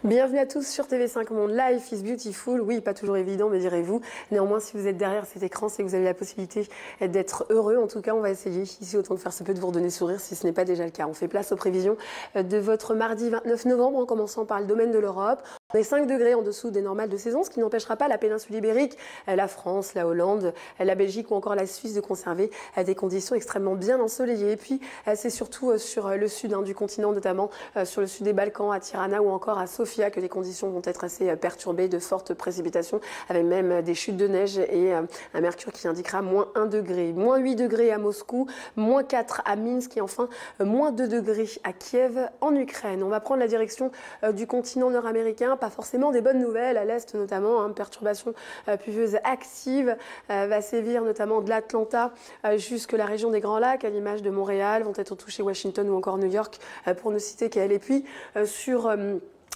Bienvenue à tous sur TV5 Monde. Life is beautiful. Oui, pas toujours évident, me direz-vous. Néanmoins, si vous êtes derrière cet écran, c'est que vous avez la possibilité d'être heureux. En tout cas, on va essayer ici autant de faire ce peu de vous redonner sourire si ce n'est pas déjà le cas. On fait place aux prévisions de votre mardi 29 novembre en commençant par le domaine de l'Europe. On est 5 degrés en dessous des normales de saison, ce qui n'empêchera pas la péninsule ibérique, la France, la Hollande, la Belgique ou encore la Suisse de conserver des conditions extrêmement bien ensoleillées. Et puis, c'est surtout sur le sud du continent, notamment sur le sud des Balkans, à Tirana ou encore à Sofia, que les conditions vont être assez perturbées, de fortes précipitations, avec même des chutes de neige et un mercure qui indiquera moins 1 degré. Moins 8 degrés à Moscou, moins 4 à Minsk et enfin moins 2 degrés à Kiev en Ukraine. On va prendre la direction du continent nord-américain. Pas forcément des bonnes nouvelles, à l'est notamment, perturbation pluvieuse active va sévir notamment de l'Atlanta jusque la région des Grands Lacs, à l'image de Montréal, vont être touchés Washington ou encore New York, pour ne citer qu'elle. Et puis sur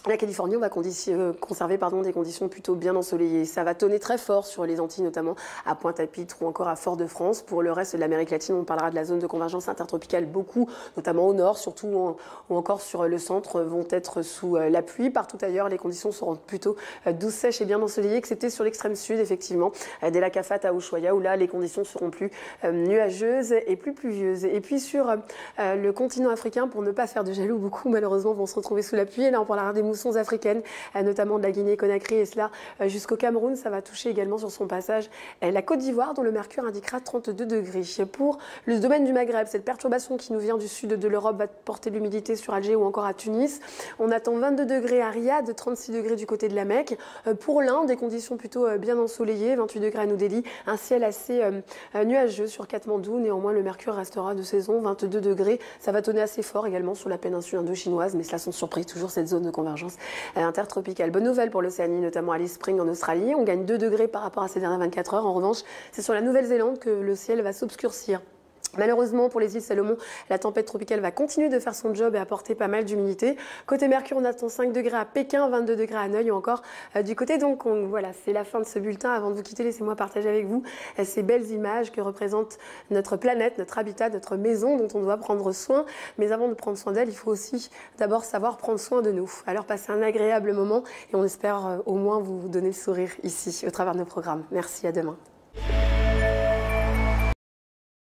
la Californie, on va conserver des conditions plutôt bien ensoleillées. Ça va tonner très fort sur les Antilles, notamment à Pointe-à-Pitre ou encore à Fort-de-France. Pour le reste de l'Amérique latine, on parlera de la zone de convergence intertropicale beaucoup, notamment au nord, surtout ou encore sur le centre, vont être sous la pluie. Partout ailleurs, les conditions seront plutôt douces, sèches et bien ensoleillées, excepté sur l'extrême sud, effectivement, des lacs Afat à Ushuaia, où là, les conditions seront plus nuageuses et plus pluvieuses. Et puis sur le continent africain, pour ne pas faire de jaloux, beaucoup malheureusement vont se retrouver sous la pluie. Et là, on parlera des moussons africaines, notamment de la Guinée-Conakry, et cela jusqu'au Cameroun. Ça va toucher également sur son passage la Côte d'Ivoire, dont le mercure indiquera 32 degrés. Pour le domaine du Maghreb, cette perturbation qui nous vient du sud de l'Europe va porter de l'humidité sur Alger ou encore à Tunis. On attend 22 degrés à Riyad, 36 degrés du côté de la Mecque. Pour l'Inde, des conditions plutôt bien ensoleillées, 28 degrés à New Delhi, un ciel assez nuageux sur Katmandou. Néanmoins, le mercure restera de saison, 22 degrés. Ça va tonner assez fort également sur la péninsule indo-chinoise, mais cela sans surprise, toujours cette zone de convergence intertropicale. Bonne nouvelle pour l'Océanie, notamment Alice Springs en Australie. On gagne 2 degrés par rapport à ces dernières 24 heures. En revanche, c'est sur la Nouvelle-Zélande que le ciel va s'obscurcir. Malheureusement, pour les îles Salomon, la tempête tropicale va continuer de faire son job et apporter pas mal d'humidité. Côté Mercure, on attend 5 degrés à Pékin, 22 degrés à Hanoï ou encore du côté d'Hong Kong. Voilà, c'est la fin de ce bulletin. Avant de vous quitter, laissez-moi partager avec vous ces belles images que représente notre planète, notre habitat, notre maison dont on doit prendre soin. Mais avant de prendre soin d'elle, il faut aussi d'abord savoir prendre soin de nous. Alors, passez un agréable moment et on espère au moins vous donner le sourire ici, au travers de nos programmes. Merci, à demain.